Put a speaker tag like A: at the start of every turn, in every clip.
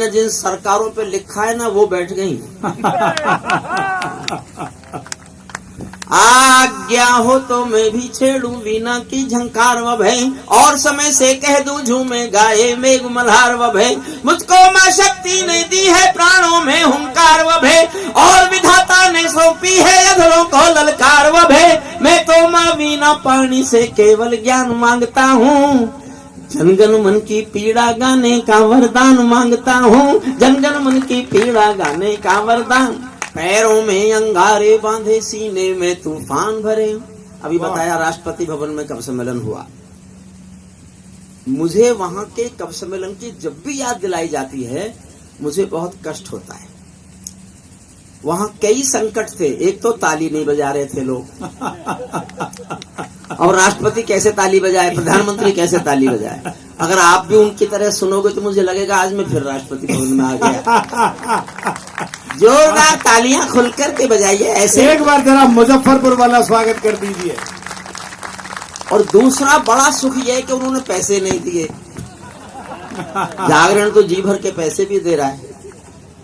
A: जिन्होंने जिन सरकारों पे लिखा है ना वो बैठ गई। आज्ञा हो तो मैं भी छेड़ू वीणा की झंकार व भय, और समय से कह दूं झूमे गाए मेघ मल्हार व भय। मुझको मां शक्ति ने दी है प्राणों में हुंकार व भय, और विधाता ने सौंपी है अधरों को ललकार व भय। मैं तो मां वीणा पानी से केवल ज्ञान मांगता हूँ, जनगण मन की पीड़ा गाने का वरदान मांगता हूँ, जनगण मन की पीड़ा गाने का वरदान। पैरों में अंगारे बांधे सीने में तूफान भरे। अभी बताया राष्ट्रपति भवन में कवि सम्मेलन हुआ। मुझे वहां के कवि सम्मेलन की जब भी याद दिलाई जाती है मुझे बहुत कष्ट होता है। वहां कई संकट थे। एक तो ताली नहीं बजा रहे थे लोग, और राष्ट्रपति कैसे ताली बजाए, प्रधानमंत्री कैसे ताली बजाए। अगर आप भी उनकी तरह सुनोगे तो मुझे लगेगा आज मैं फिर राष्ट्रपति भवन में आ गया। जोरदार तालियां खुल करके बजाइए ऐसे।
B: एक बार जरा मुजफ्फरपुर वाला स्वागत कर दीजिए।
A: और दूसरा बड़ा सुख यह है कि उन्होंने पैसे नहीं दिए। जागरण तो जी भर के पैसे भी दे रहा है।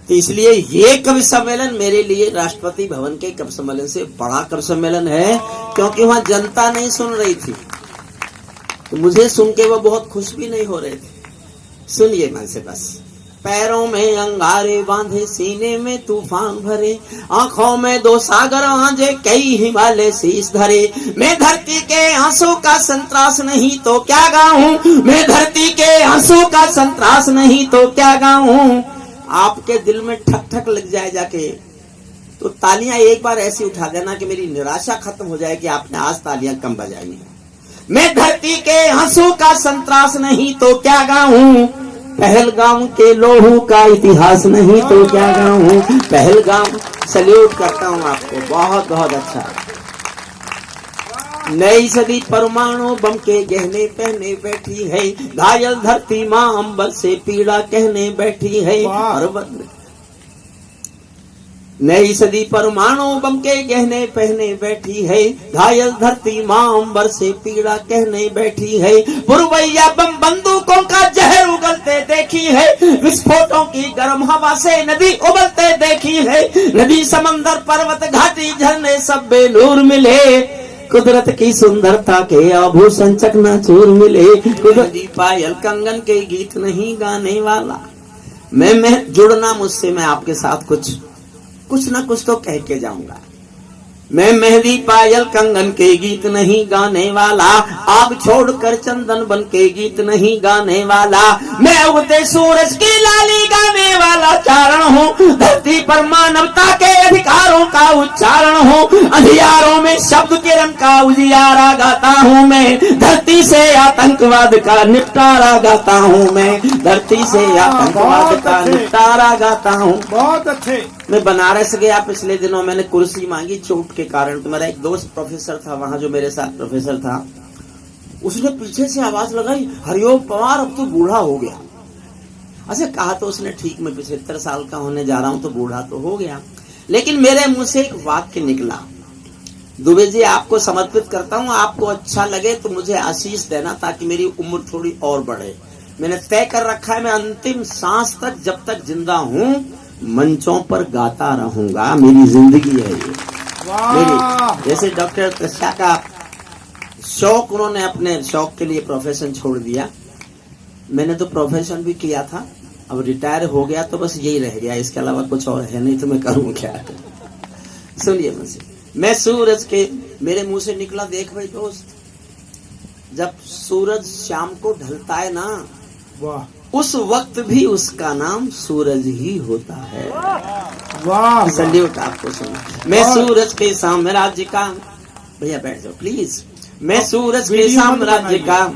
A: तो इसलिए ये कवि सम्मेलन मेरे लिए राष्ट्रपति भवन के कवि सम्मेलन से बड़ा कवि सम्मेलन है, क्योंकि वहां जनता नहीं सुन रही थी, तो मुझे सुन के वो बहुत खुश भी नहीं हो रहे थे। सुनिए मन से बस। पैरों में अंगारे बांधे सीने में तूफान भरे, आंखों में दो सागर आंजे कई हिमालय शीश धरे। मैं धरती के आंसू का संतरास नहीं तो क्या गाऊं, मैं धरती के आंसू का संतरास नहीं तो क्या गाऊं। आपके दिल में ठक ठक लग जाए जाके तो तालियां एक बार ऐसी उठा देना कि मेरी निराशा खत्म हो जाए कि आपने आज तालियां कम बजाई हैं। मैं धरती के आंसू का संतरास नहीं तो क्या गाऊं, पहलगाम के लोहू का इतिहास नहीं तो क्या गाऊं। पहलगाम सल्यूट करता हूं आपको, बहुत बहुत अच्छा। नई सदी परमाणु बम के गहने पहने बैठी है, घायल धरती मां अंबर से पीड़ा कहने बैठी है। नई सदी परमाणु बम के गहने पहने बैठी है, घायल धरती मां अंबर से पीड़ा कहने बैठी है। पुरवैया बम बंदूकों का जहर उगलते देखी है, विस्फोटों की गर्म हवा से नदी उबलते देखी है। नदी समंदर पर्वत घाटी झरने सब बेनूर मिले, कुदरत की सुंदरता के आभूषण चकनाचूर मिले। कुदरती पायल कंगन के गीत नहीं गाने वाला। मैं जुड़ना मुझसे, मैं आपके साथ कुछ ना कुछ तो कह के जाऊंगा। मैं मेहंदी पायल कंगन के गीत नहीं गाने वाला, आग छोड़कर चंदन बन के गीत नहीं गाने वाला। मैं उगते सूरज की लाली गाने वाला चारण हूँ, धरती पर मानवता के अधिकारों का उच्चारण हूँ। अंधियारों में शब्द किरण का उजियारा गाता हूँ मैं, धरती से आतंकवाद का निपटारा गाता हूँ मैं, धरती से आतंकवाद का निपटारा गाता हूँ।
B: बहुत अच्छे।
A: मैं बनारस गया पिछले दिनों, मैंने कुर्सी मांगी चोट के कारण। तो मेरा एक दोस्त प्रोफेसर था वहां, जो मेरे साथ प्रोफेसर था, उसने पीछे से आवाज लगाई, हरिओम पवार अब तो बूढ़ा हो गया। अच्छा कहा तो उसने ठीक, मैं 75 साल का होने जा रहा हूं तो बूढ़ा तो हो गया। लेकिन मेरे मुंह से एक वाक्य निकला, दुबे जी आपको समर्पित करता हूं, आपको अच्छा लगे तो मुझे आशीष देना ताकि मेरी उम्र थोड़ी और बढ़े। मैंने तय कर रखा है, मैं अंतिम सांस तक जब तक जिंदा हूं मंचों पर गाता रहूंगा, मेरी जिंदगी है ये। मेरी जैसे डॉक्टर तस्या का शौक, उन्होंने अपने शौक के लिए प्रोफेशन छोड़ दिया। मैंने तो प्रोफेशन भी किया था, अब रिटायर हो गया तो बस यही रह गया, इसके अलावा कुछ और है नहीं, तो मैं करूं क्या। सुनिए मुझे, मैं सूरज के, मेरे मुंह से निकला, देख भाई दोस्त, जब सूरज शाम को ढलता है ना,
B: वाह,
A: उस वक्त भी उसका नाम सूरज ही होता है।
B: वाह,
A: सल्यूट आपको सुना। मैं सूरज के साम्राज्य का, भैया बैठ जाओ प्लीज। मैं सूरज के साम्राज्य का,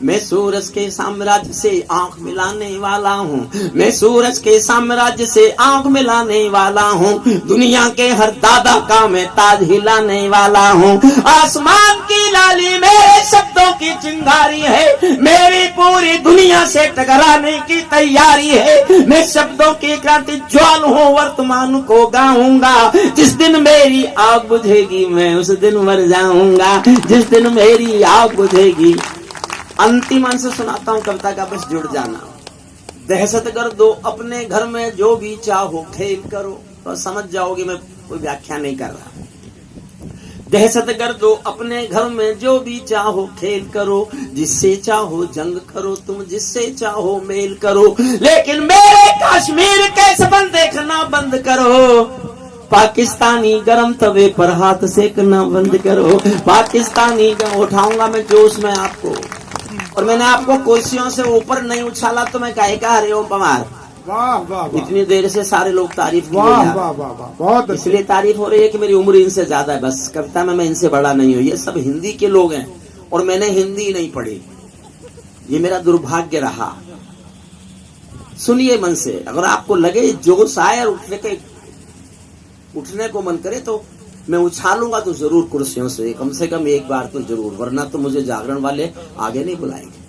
A: मैं सूरज के साम्राज्य से आंख मिलाने वाला हूँ, मैं सूरज के साम्राज्य से आंख मिलाने वाला हूँ। दुनिया के हर दादा का मैं ताज हिलाने वाला हूँ। आसमान की लाली मेरे शब्दों की चिंगारी है, मेरी पूरी दुनिया से टकराने की तैयारी है। मैं शब्दों की क्रांति ज्वाल हूँ, वर्तमान को गाऊंगा। जिस दिन मेरी आग बुझेगी मैं उस दिन मर जाऊंगा, जिस दिन मेरी आग बुझेगी। अंतिम अंश सुनाता हूँ कविता का, बस जुड़ जाना। दहशतगर्दो अपने घर में जो भी चाहो खेल करो। तो समझ जाओगे मैं कोई व्याख्या नहीं कर रहा। दहशतगर्दो अपने घर में जो भी चाहो खेल करो, जिससे चाहो जंग करो तुम, जिससे चाहो मेल करो, लेकिन मेरे कश्मीर के संबंध देखना बंद करो। पाकिस्तानी गरम तवे पर हाथ सेकना बंद करो। पाकिस्तानी उठाऊंगा मैं जोश में आपको, और मैंने आपको कुर्सियों से ऊपर नहीं उछाला तो मैं काहे का हरे ओम पवार।
B: वाह वाह वाह
A: इतनी देर से सारे लोग तारीफ किए
B: वाह
A: जा रहे
B: वाह
A: हैं।
B: वाह वाह बहुत अच्छे।
A: इसलिए तारीफ हो रही है कि मेरी उम्र इनसे ज्यादा है, बस कविता में मैं इनसे बड़ा नहीं हूँ। ये सब हिंदी के लोग हैं और मैंने हिंदी नहीं पढ़ी, ये मेरा दुर्भाग्य रहा। सुनिए मन से, अगर आपको लगे जोश आए और उठने को मन करे तो मैं उछालूंगा तो जरूर कुर्सियों से कम एक बार तो जरूर, वरना तो मुझे जागरण वाले आगे नहीं बुलाएंगे।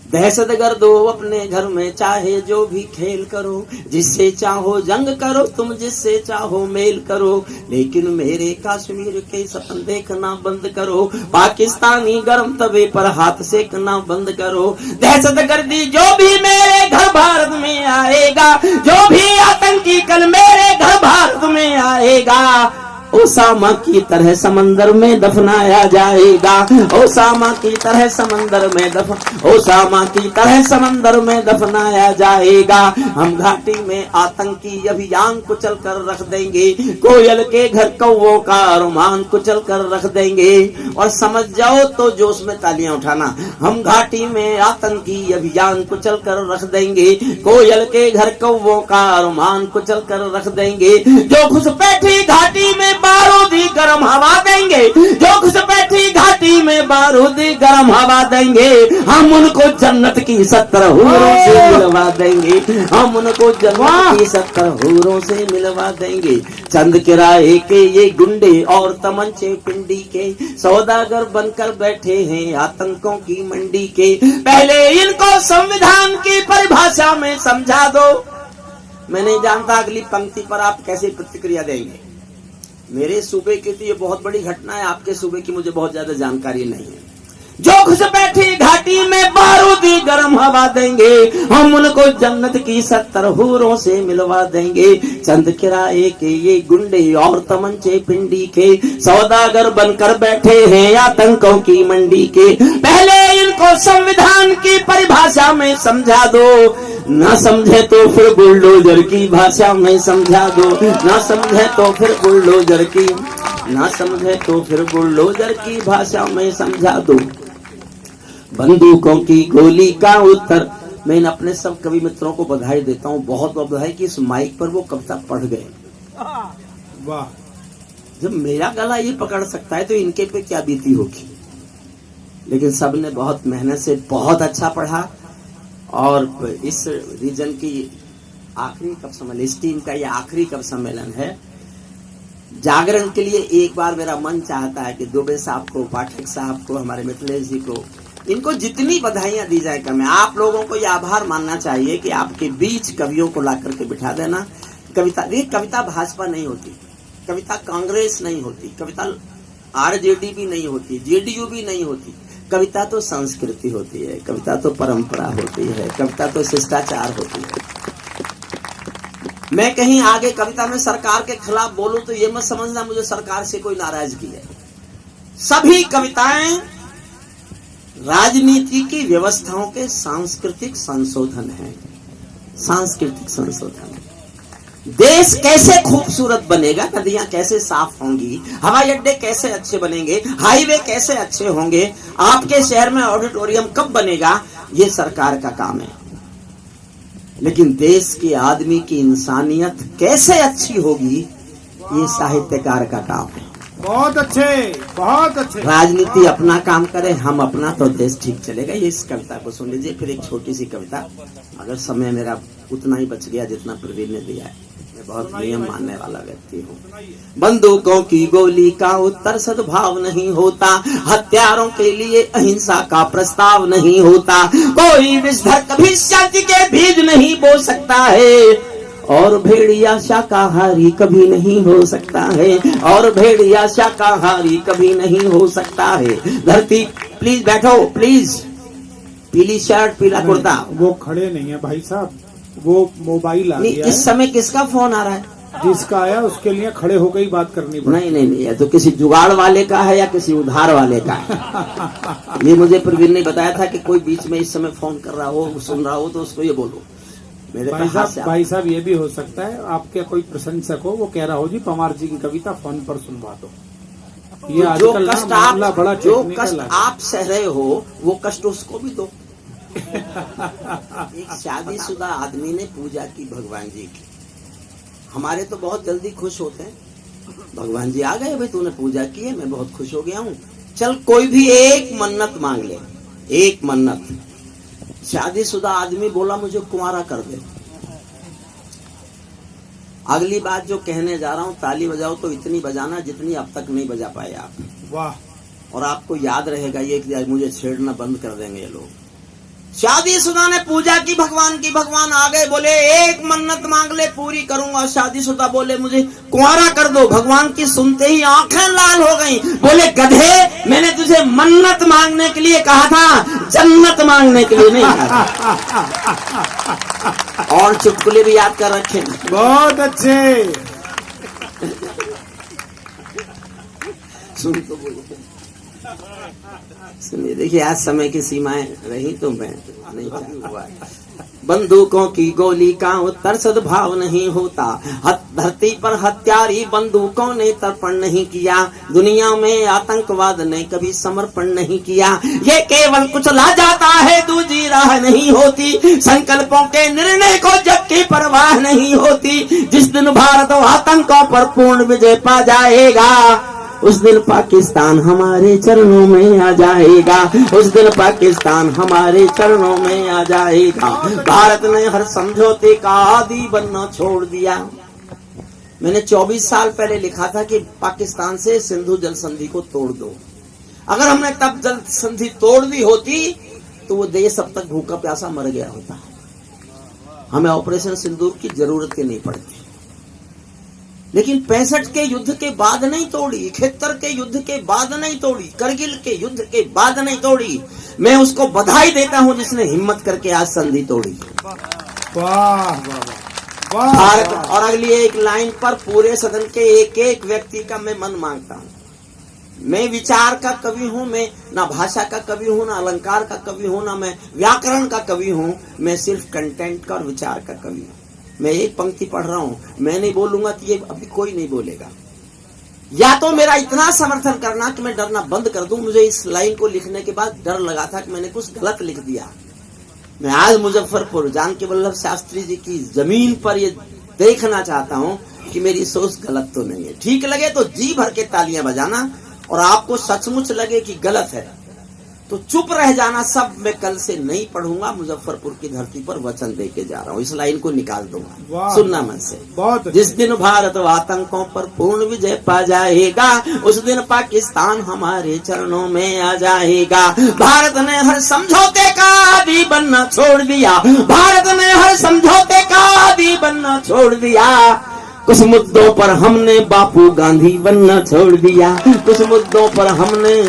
A: दहशतगर्दो अपने घर में चाहे जो भी खेल करो, जिससे चाहो जंग करो तुम, जिससे चाहो मेल करो, लेकिन मेरे कश्मीर के सपन देखना बंद करो। पाकिस्तानी गरम तवे पर हाथ सेकना बंद करो। दहशतगर्दी जो भी मेरे घर भारत में आएगा, जो भी आतंकी कल मेरे घर भारत में आएगा, ओसामा की तरह समंदर में दफनाया जाएगा। ओसामा की तरह समंदर में ओसामा की तरह समंदर में दफनाया जाएगा। हम घाटी में आतंकी अभियान कुचल कर रख देंगे, कोयल के घर कौवों का अरमान कुचल कर रख देंगे। और समझ जाओ तो जोश में तालियां उठाना। हम घाटी में आतंकी अभियान कुचल कर रख देंगे, कोयल के घर कौवों का अरमान कुचल कर रख देंगे। जो घुसपैठी घाटी में बारूदी गरम हवा देंगे, जो घुसपैठी घाटी में बारूदी गरम हवा देंगे, हम उनको जन्नत की 70 हूरों से मिलवा देंगे। हम उनको जन्नत की 70 हूरों से मिलवा देंगे। चंद किराए के ये गुंडे और तमंचे पिंडी के सौदागर बनकर बैठे हैं आतंकों की मंडी के। पहले इनको संविधान की परिभाषा में समझा दो। मैं नहीं जानता अगली पंक्ति पर आप कैसे प्रतिक्रिया देंगे। मेरे सूबे की तो ये बहुत बड़ी घटना है, आपके सूबे की मुझे बहुत ज्यादा जानकारी नहीं है। जो घुसपैठी घाटी में बारूदी गरम हवा देंगे, हम उनको जन्नत की 70 हूरों से मिलवा देंगे। चंद किराए के ये गुंडे और तमंचे पिंडी के सौदागर बनकर बैठे हैं आतंकों की मंडी के। पहले इनको संविधान की परिभाषा में समझा दो, ना समझे तो फिर बुलडोजर की भाषा में समझा दो। ना समझे तो फिर बुलडोजर की, ना समझे तो फिर बुलडोजर की भाषा में समझा दो। बंदूकों की गोली का उत्तर। मैं इन अपने सब कवि मित्रों को बधाई देता हूँ, बहुत बहुत बधाई कि इस माइक पर वो कविता पढ़ गए।
B: वाह,
A: जब मेरा गला ये पकड़ सकता है तो इनके पे क्या बीती होगी। लेकिन सबने बहुत मेहनत से बहुत अच्छा पढ़ा। और इस रीजन की आखिरी कब सम्मेलन, इस टीम का ये आखिरी कब सम्मेलन है। जागरण के लिए एक बार मेरा मन चाहता है कि दुबे साहब को, पाठक साहब को, हमारे मिथिलेश जी को, इनको जितनी बधाइयां दी जाए कम है। आप लोगों को ये आभार मानना चाहिए कि आपके बीच कवियों को ला करके बिठा देना। कविता भाजपा नहीं होती, कविता कांग्रेस नहीं होती, कविता आरजेडी भी नहीं होती, जेडीयू भी नहीं होती। कविता तो संस्कृति होती है, कविता तो परंपरा होती है, कविता तो शिष्टाचार होती है। मैं कहीं आगे कविता में सरकार के खिलाफ बोलूं तो ये मत समझना मुझे सरकार से कोई नाराजगी है। सभी कविताएं राजनीति की व्यवस्थाओं के सांस्कृतिक संशोधन है। सांस्कृतिक संशोधन। देश कैसे खूबसूरत बनेगा, नदियां कैसे साफ होंगी, हवाई अड्डे कैसे अच्छे बनेंगे, हाईवे कैसे अच्छे होंगे, आपके शहर में ऑडिटोरियम कब बनेगा, ये सरकार का काम है। लेकिन देश के आदमी की इंसानियत कैसे अच्छी होगी, ये साहित्यकार का काम है।
B: बहुत अच्छे, बहुत अच्छे।
A: राजनीति अपना काम करे, हम अपना, तो देश ठीक चलेगा। ये इस कविता को सुन लीजिए। फिर एक छोटी सी कविता, अगर समय मेरा उतना ही बच गया जितना प्रवीण ने दिया है। मैं बहुत नियम मानने वाला व्यक्ति हूँ। बंदूकों की गोली का उत्तर सद्भाव नहीं होता, हत्यारों के लिए अहिंसा का प्रस्ताव नहीं होता, कोई विषधर कभी शांति के बीज नहीं बो सकता है, और भेड़िया शाकाहारी कभी नहीं हो सकता है, और भेड़िया शाकाहारी कभी नहीं हो सकता है। धरती, प्लीज बैठो, प्लीज पीली शर्ट पीला कुर्ता।
B: वो खड़े नहीं है भाई साहब, वो मोबाइल आ
A: नहीं,
B: गया
A: इस
B: है।
A: समय किसका फोन आ रहा है?
B: जिसका आया उसके लिए खड़े होकर ही बात करनी पड़ेगी।
A: नहीं नहीं नहीं, ये तो किसी जुगाड़ वाले का है या किसी उधार वाले का है। ये मुझे प्रवीण ने बताया था कि कोई बीच में इस समय फोन कर रहा हो, सुन रहा हो, तो उसको ये बोलो। मेरे
B: भाई साहब ये भी हो सकता है आपके कोई प्रशंसक हो, वो कह रहा हो जी पवार जी की कविता फोन पर सुनवा दो। ये
A: जो
B: आजकल ना
A: कष्ट
B: मामला बड़ा
A: जो
B: टेक्निकल
A: कष्ट
B: है।
A: आप सह रहे हो वो कष्ट उसको भी दो। एक शादीशुदा आदमी ने पूजा की भगवान जी की। हमारे तो बहुत जल्दी खुश होते हैं, भगवान जी आ गए भाई, तूने पूजा की है, मैं बहुत खुश हो गया हूँ, चल कोई भी एक मन्नत मांग ले, एक मन्नत। शादीशुदा आदमी बोला मुझे कुंवारा कर दे। अगली बात जो कहने जा रहा हूँ, ताली बजाओ तो इतनी बजाना जितनी अब तक नहीं बजा पाए आप।
B: वाह।
A: और आपको याद रहेगा ये कि मुझे छेड़ना बंद कर देंगे ये लोग। शादीशुदा ने पूजा की भगवान की, भगवान आ गए, बोले एक मन्नत मांग ले पूरी करूंगा। शादीशुदा बोले मुझे कुंवारा कर दो। भगवान की सुनते ही आंखें लाल हो गईं। बोले गधे, मैंने तुझे मन्नत मांगने के लिए कहा था, जन्नत मांगने के लिए नहीं कहा था। और चुटकुले भी याद कर रखे।
B: बहुत अच्छे।
A: सुन तो बोलो, सुनिए। देखिए आज समय की सीमाएं रही तो मैं नहीं हुआ। बंदूकों की गोली का उत्तर सद्भाव नहीं होता। धरती पर हत्यारी बंदूकों ने तर्पण नहीं किया। दुनिया में आतंकवाद ने कभी समर्पण नहीं किया। ये केवल कुचला जाता है, दूसरी राह नहीं होती। संकल्पों के निर्णय को जग की परवाह नहीं होती। जिस दिन भारत आतंकों पर पूर्ण विजय पा जाएगा, उस दिन पाकिस्तान हमारे चरणों में आ जाएगा। उस दिन पाकिस्तान हमारे चरणों में आ जाएगा। भारत ने हर समझौते का आदी बनना छोड़ दिया। मैंने 24 साल पहले लिखा था कि पाकिस्तान से सिंधु जल संधि को तोड़ दो। अगर हमने तब जल संधि तोड़ दी होती तो वो देश अब तक भूखा प्यासा मर गया होता। हमें ऑपरेशन सिंदूर की जरूरत ही नहीं पड़ती। लेकिन 65 के युद्ध के बाद नहीं तोड़ी, 71 के युद्ध के बाद नहीं तोड़ी, करगिल के युद्ध के बाद नहीं तोड़ी। मैं उसको बधाई देता हूं जिसने हिम्मत करके आज संधि तोड़ी।
B: वाह वाह।
A: भारत। और अगली एक लाइन पर पूरे सदन के एक एक व्यक्ति का मैं मन मांगता हूं। मैं विचार का कवि हूं, मैं ना भाषा का कवि हूं, ना अलंकार का कवि हूं, ना मैं व्याकरण का कवि हूं। मैं सिर्फ कंटेंट का और विचार का कवि हूं। मैं एक पंक्ति पढ़ रहा हूं, मैं नहीं बोलूंगा तो ये अभी कोई नहीं बोलेगा। या तो मेरा इतना समर्थन करना कि मैं डरना बंद कर दूं। मुझे इस लाइन को लिखने के बाद डर लगा था कि मैंने कुछ गलत लिख दिया। मैं आज मुजफ्फरपुर जानकी वल्लभ शास्त्री जी की जमीन पर ये देखना चाहता हूं कि मेरी सोच गलत तो नहीं है। ठीक लगे तो जी भर के तालियां बजाना, और आपको सचमुच लगे कि गलत है तो चुप रह जाना। सब मैं कल से नहीं पढ़ूंगा। मुजफ्फरपुर की धरती पर वचन दे के जा रहा हूँ। इस लाइन को निकाल दूंगा, सुनना मन से।
B: बहुत।
A: जिस दिन भारत आतंकों पर पूर्ण विजय पा जाएगा, उस दिन पाकिस्तान हमारे चरणों में आ जाएगा। भारत ने हर समझौते का आदी बनना छोड़ दिया। भारत ने हर समझौते का आदी बनना छोड़ दिया। कुछ मुद्दों पर हमने बापू गांधी बनना छोड़ दिया। कुछ मुद्दों पर हमने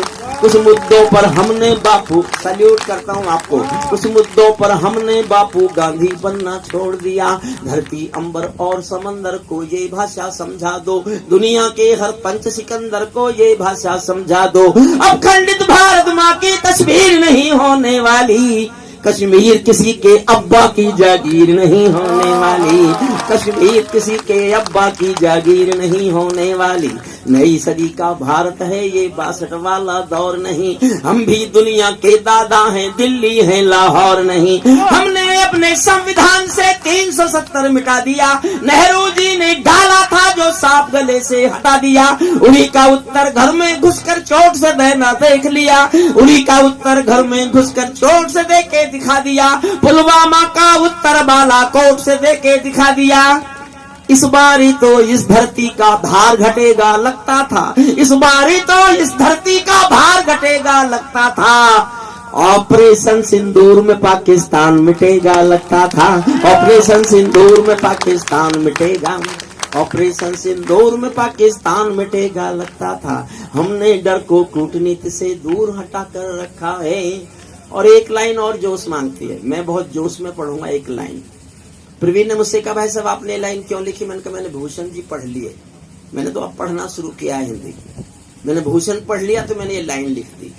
A: बापू, सल्यूट करता हूँ आपको, कुछ मुद्दों पर हमने बापू गांधी बनना छोड़ दिया। धरती अंबर और समंदर को ये भाषा समझा दो। दुनिया के हर पंच सिकंदर को ये भाषा समझा दो। अब खंडित भारत माँ की तस्वीर नहीं होने वाली। कश्मीर किसी के अब्बा की जागीर नहीं होने वाली। कश्मीर किसी के अब्बा की जागीर नहीं होने वाली। नई सदी का भारत है ये 62 वाला दौर नहीं। हम भी दुनिया के दादा हैं, दिल्ली है लाहौर नहीं। हमने अपने संविधान से 370 मिटा दिया। नेहरू जी ने डाला था जो सांप गले से हटा दिया। उन्हीं का उत्तर घर में घुसकर चोट से देना देख लिया। उन्हीं का उत्तर घर में घुसकर चोट से दे के दिखा दिया। पुलवामा का उत्तर बालाकोट से दे के दिखा दिया। इस बारी तो इस धरती का भार घटेगा लगता था। इस बारी तो इस धरती का भार घटेगा लगता था। ऑपरेशन सिंदूर में पाकिस्तान मिटेगा लगता था। ऑपरेशन सिंदूर में पाकिस्तान मिटेगा। ऑपरेशन सिंदूर में पाकिस्तान मिटेगा लगता था। हमने डर को कूटनीति से दूर हटा कर रखा है। और एक लाइन और जोश मांगती है। मैं बहुत जोश में पढ़ूंगा एक लाइन। प्रवीण ने मुझसे कहा भाई साहब आपने लाइन क्यों लिखी? मैंने कहा मैंने भूषण जी पढ़ लिए, मैंने तो अब पढ़ना शुरू किया है हिंदी, मैंने भूषण पढ़ लिया तो मैंने ये लाइन लिख दी।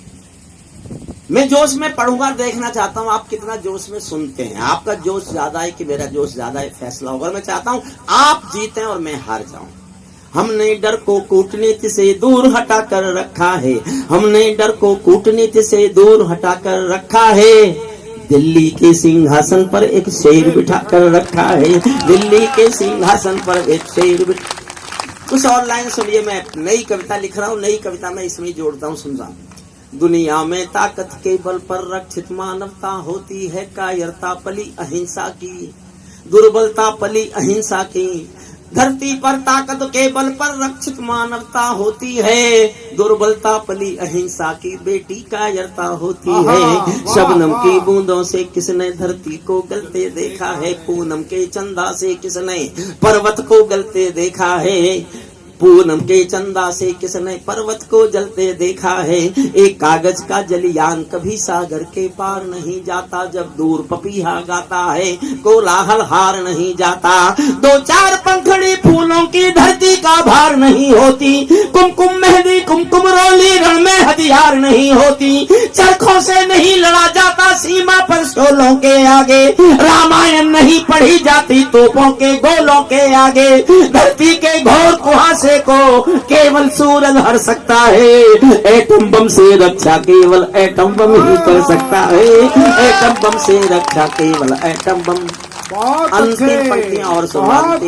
A: मैं जोश में पढ़ूंगा, देखना चाहता हूं आप कितना जोश में सुनते हैं। आपका जोश ज्यादा है कि मेरा जोश ज्यादा है, फैसला होगा। मैं चाहता हूं आप जीतें और मैं हार जाऊं। हमने डर को कूटनीति से दूर हटा कर रखा है, हमने डर को कूटनीति से दूर हटा कर रखा है। दिल्ली के सिंहासन पर एक शेर बिठा कर रखा है, दिल्ली के सिंहासन पर एक शेर बिठा। कुछ और लाइन सुनिए, मैं नई कविता लिख रहा हूँ, नई कविता मैं इसमें जोड़ता हूँ, सुन रहा हूँ। दुनिया में ताकत के बल पर रक्षित मानवता होती है, कायरता पली अहिंसा की, दुर्बलता पली अहिंसा की। धरती पर ताकत के बल पर रक्षित मानवता होती है, दुर्बलता पली अहिंसा की, बेटी कायरता होती है। शबनम की बूंदों से किसने धरती को गलते देखा है, पूनम के चंदा से किसने पर्वत को गलते देखा है, पूनम के चंदा से किसने पर्वत को जलते देखा है। एक कागज का जलयान कभी सागर के पार नहीं जाता, जब दूर पपीहा गाता है कोलाहल हार नहीं जाता। दो चार पंखड़ी फूलों की धरती का भार नहीं होती, कुमकुम मेहंदी कुमकुम रोली रण में हथियार नहीं होती। चरखों से नहीं लड़ा जाता सीमा पर शोलों के आगे, रामायण नहीं पढ़ी जाती तोपों के गोलों के आगे। धरती के घोर कुहासे को केवल सूरज हर सकता है, एटम बम से रक्षा केवल एटम बम ही कर सकता है, एटम बम से रक्षा केवल एटम बम। अंतिम पंक्तियां और सुना।